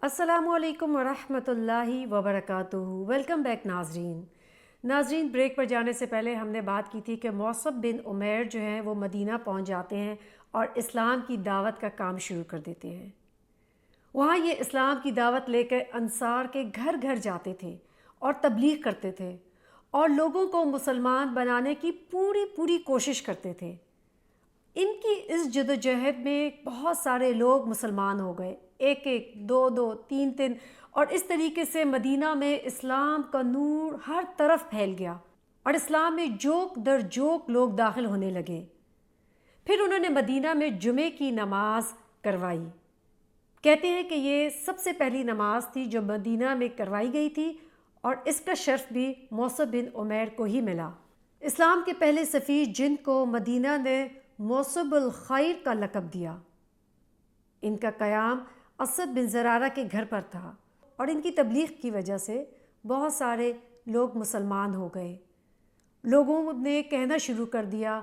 السلام علیکم ورحمۃ اللہ وبرکاتہ۔ ویلکم بیک ناظرین، بریک پر جانے سے پہلے ہم نے بات کی تھی کہ موصب بن عمیر جو ہیں وہ مدینہ پہنچ جاتے ہیں اور اسلام کی دعوت کا کام شروع کر دیتے ہیں۔ وہاں یہ اسلام کی دعوت لے کر انصار کے گھر گھر جاتے تھے اور تبلیغ کرتے تھے اور لوگوں کو مسلمان بنانے کی پوری کوشش کرتے تھے۔ ان کی اس جدوجہد میں بہت سارے لوگ مسلمان ہو گئے، ایک دو تین اور اس طریقے سے مدینہ میں اسلام کا نور ہر طرف پھیل گیا اور اسلام میں جوک در جوک لوگ داخل ہونے لگے۔ پھر انہوں نے مدینہ میں جمعے کی نماز کروائی۔ کہتے ہیں کہ یہ سب سے پہلی نماز تھی جو مدینہ میں کروائی گئی تھی اور اس کا شرف بھی موصب بن عمیر کو ہی ملا۔ اسلام کے پہلے سفیر جن کو مدینہ نے موصب الخیر کا لقب دیا، ان کا قیام اسد بن زرارہ کے گھر پر تھا اور ان کی تبلیغ کی وجہ سے بہت سارے لوگ مسلمان ہو گئے۔ لوگوں نے کہنا شروع کر دیا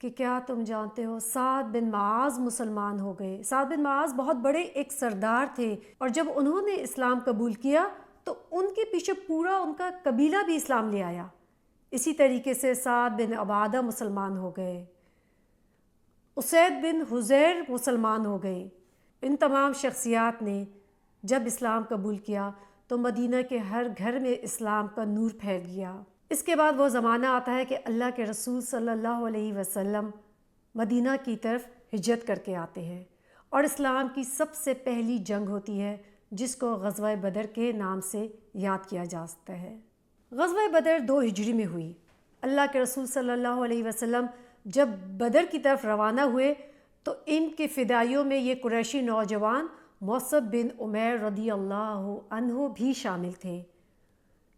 کہ کیا تم جانتے ہو سعد بن معاذ مسلمان ہو گئے۔ سعد بن معاذ بہت بڑے ایک سردار تھے اور جب انہوں نے اسلام قبول کیا تو ان کے پیچھے پورا ان کا قبیلہ بھی اسلام لے آیا۔ اسی طریقے سے سعد بن عبادہ مسلمان ہو گئے، اسید بن حذیر مسلمان ہو گئے۔ ان تمام شخصیات نے جب اسلام قبول کیا تو مدینہ کے ہر گھر میں اسلام کا نور پھیل گیا۔ اس کے بعد وہ زمانہ آتا ہے کہ اللہ کے رسول صلی اللہ علیہ وسلم مدینہ کی طرف ہجرت کر کے آتے ہیں اور اسلام کی سب سے پہلی جنگ ہوتی ہے جس کو غزوہ بدر کے نام سے یاد کیا جا سکتا ہے۔ غزوہ بدر 2 ہجری میں ہوئی۔ اللہ کے رسول صلی اللہ علیہ وسلم جب بدر کی طرف روانہ ہوئے تو ان کے فدائیوں میں یہ قریشی نوجوان موصب بن عمیر رضی اللہ عنہ بھی شامل تھے۔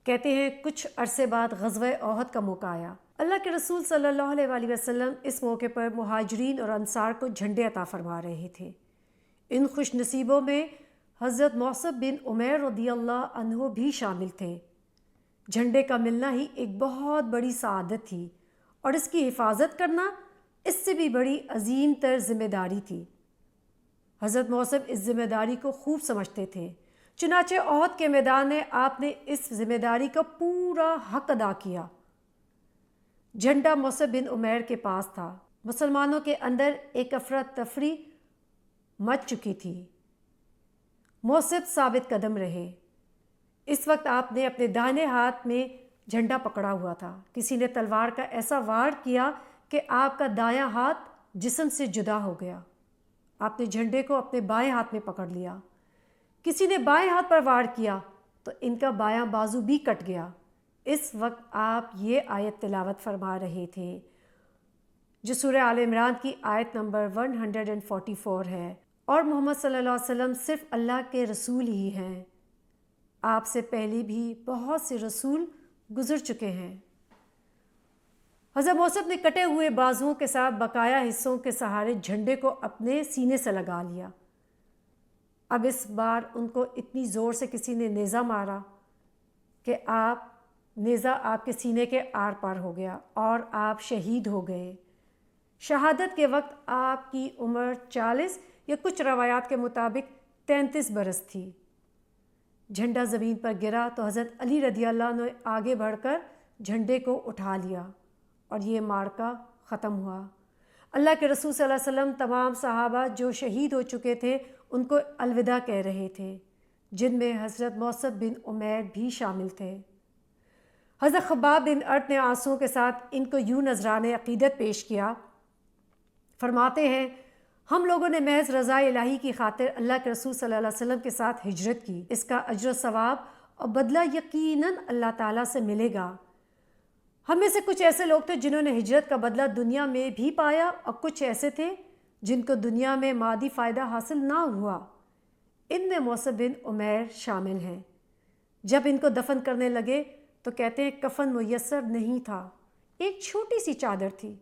کہتے ہیں کچھ عرصے بعد غزوہ احد کا موقع آیا۔ اللہ کے رسول صلی اللہ علیہ وآلہ وسلم اس موقع پر مہاجرین اور انصار کو جھنڈے عطا فرما رہے تھے۔ ان خوش نصیبوں میں حضرت موصب بن عمیر رضی اللہ عنہ بھی شامل تھے۔ جھنڈے کا ملنا ہی ایک بہت بڑی سعادت تھی اور اس کی حفاظت کرنا اس سے بھی بڑی عظیم تر ذمہ داری تھی۔ حضرت موصب اس ذمہ داری کو خوب سمجھتے تھے، چنانچہ احد کے میدان میں آپ نے اس ذمہ داری کا پورا حق ادا کیا۔ جھنڈا موصب بن عمیر کے پاس تھا۔ مسلمانوں کے اندر ایک افراتفری مچ چکی تھی۔ موصب ثابت قدم رہے۔ اس وقت آپ نے اپنے دائیں ہاتھ میں جھنڈا پکڑا ہوا تھا۔ کسی نے تلوار کا ایسا وار کیا کہ آپ کا دایاں ہاتھ جسم سے جدا ہو گیا۔ آپ نے جھنڈے کو اپنے بائیں ہاتھ میں پکڑ لیا۔ کسی نے بائیں ہاتھ پر وار کیا تو ان کا بایاں بازو بھی کٹ گیا۔ اس وقت آپ یہ آیت تلاوت فرما رہے تھے جو سورہ آل عمران کی آیت نمبر 144 ہے، اور محمد صلی اللہ علیہ وسلم صرف اللہ کے رسول ہی ہیں، آپ سے پہلے بھی بہت سے رسول گزر چکے ہیں۔ حضرت موصب نے کٹے ہوئے بازوؤں کے ساتھ بقایا حصوں کے سہارے جھنڈے کو اپنے سینے سے لگا لیا۔ اب اس بار ان کو اتنی زور سے کسی نے نیزہ مارا کہ نیزہ آپ کے سینے کے آر پار ہو گیا اور آپ شہید ہو گئے۔ شہادت کے وقت آپ کی عمر 40 یا کچھ روایات کے مطابق 33 برس تھی۔ جھنڈا زمین پر گرا تو حضرت علی رضی اللہ عنہ نے آگے بڑھ کر جھنڈے کو اٹھا لیا اور یہ معرکہ ختم ہوا۔ اللہ کے رسول صلی اللہ علیہ وسلم تمام صحابہ جو شہید ہو چکے تھے ان کو الوداع کہہ رہے تھے، جن میں حضرت موصب بن عمیر بھی شامل تھے۔ حضرت خباب بن ارت نے آنسوؤں کے ساتھ ان کو یوں نذرانِ عقیدت پیش کیا۔ فرماتے ہیں ہم لوگوں نے محض رضا الہی کی خاطر اللہ کے رسول صلی اللہ علیہ وسلم کے ساتھ ہجرت کی، اس کا اجر و ثواب اور بدلہ یقیناً اللہ تعالیٰ سے ملے گا۔ ہم میں سے کچھ ایسے لوگ تھے جنہوں نے ہجرت کا بدلہ دنیا میں بھی پایا اور کچھ ایسے تھے جن کو دنیا میں مادی فائدہ حاصل نہ ہوا۔ ان میں موصب بن عمیر شامل ہیں۔ جب ان کو دفن کرنے لگے تو کہتے ہیں کفن میسر نہیں تھا، ایک چھوٹی سی چادر تھی،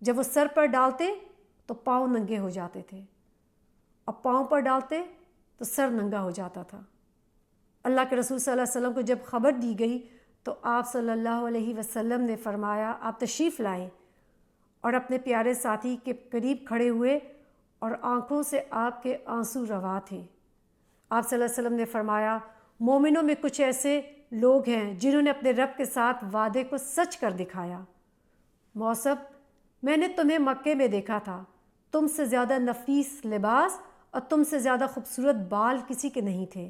جب وہ سر پر ڈالتے تو پاؤں ننگے ہو جاتے تھے اور پاؤں پر ڈالتے تو سر ننگا ہو جاتا تھا۔ اللہ کے رسول صلی اللہ علیہ وسلم کو جب خبر دی گئی تو آپ صلی اللہ علیہ وسلم نے فرمایا آپ تشریف لائیں اور اپنے پیارے ساتھی کے قریب کھڑے ہوئے اور آنکھوں سے آپ کے آنسو روا تھے۔ آپ صلی اللہ علیہ وسلم نے فرمایا مومنوں میں کچھ ایسے لوگ ہیں جنہوں نے اپنے رب کے ساتھ وعدے کو سچ کر دکھایا۔ موصب، میں نے تمہیں مکے میں دیکھا تھا، تم سے زیادہ نفیس لباس اور تم سے زیادہ خوبصورت بال کسی کے نہیں تھے۔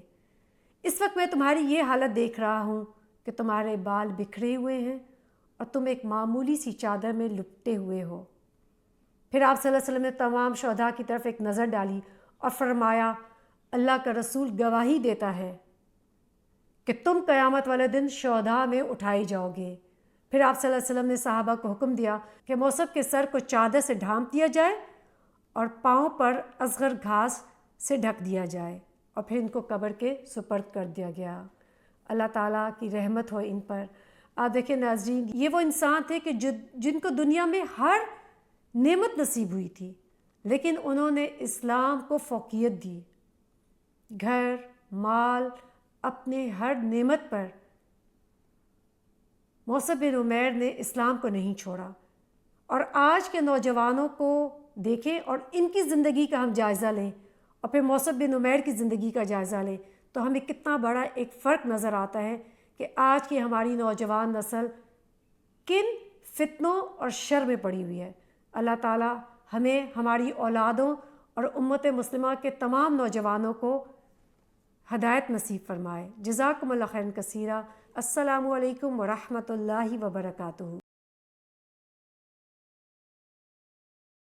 اس وقت میں تمہاری یہ حالت دیکھ رہا ہوں کہ تمہارے بال بکھرے ہوئے ہیں اور تم ایک معمولی سی چادر میں لپٹے ہوئے ہو۔ پھر آپ صلی اللہ علیہ وسلم نے تمام شہداء کی طرف ایک نظر ڈالی اور فرمایا اللہ کا رسول گواہی دیتا ہے کہ تم قیامت والے دن شہداء میں اٹھائے جاؤ گے۔ پھر آپ صلی اللہ علیہ وسلم نے صحابہ کو حکم دیا کہ موصب کے سر کو چادر سے ڈھانپ دیا جائے اور پاؤں پر اصغر گھاس سے ڈھک دیا جائے، اور پھر ان کو قبر کے سپرد کر دیا گیا۔ اللہ تعالیٰ کی رحمت ہو ان پر۔ آپ دیکھیں ناظرین، یہ وہ انسان تھے کہ جن کو دنیا میں ہر نعمت نصیب ہوئی تھی، لیکن انہوں نے اسلام کو فوقیت دی۔ گھر، مال، اپنے ہر نعمت پر موصب بن عمیر نے اسلام کو نہیں چھوڑا۔ اور آج کے نوجوانوں کو دیکھیں اور ان کی زندگی کا ہم جائزہ لیں اور پھر موصب بن عمیر کی زندگی کا جائزہ لیں تو ہمیں کتنا بڑا ایک فرق نظر آتا ہے کہ آج کی ہماری نوجوان نسل کن فتنوں اور شر میں پڑی ہوئی ہے۔ اللہ تعالیٰ ہمیں، ہماری اولادوں اور امت مسلمہ کے تمام نوجوانوں کو ہدایت نصیب فرمائے۔ جزاکم اللہ خیرا کثیرا۔ السلام علیکم ورحمۃ اللہ وبرکاتہ۔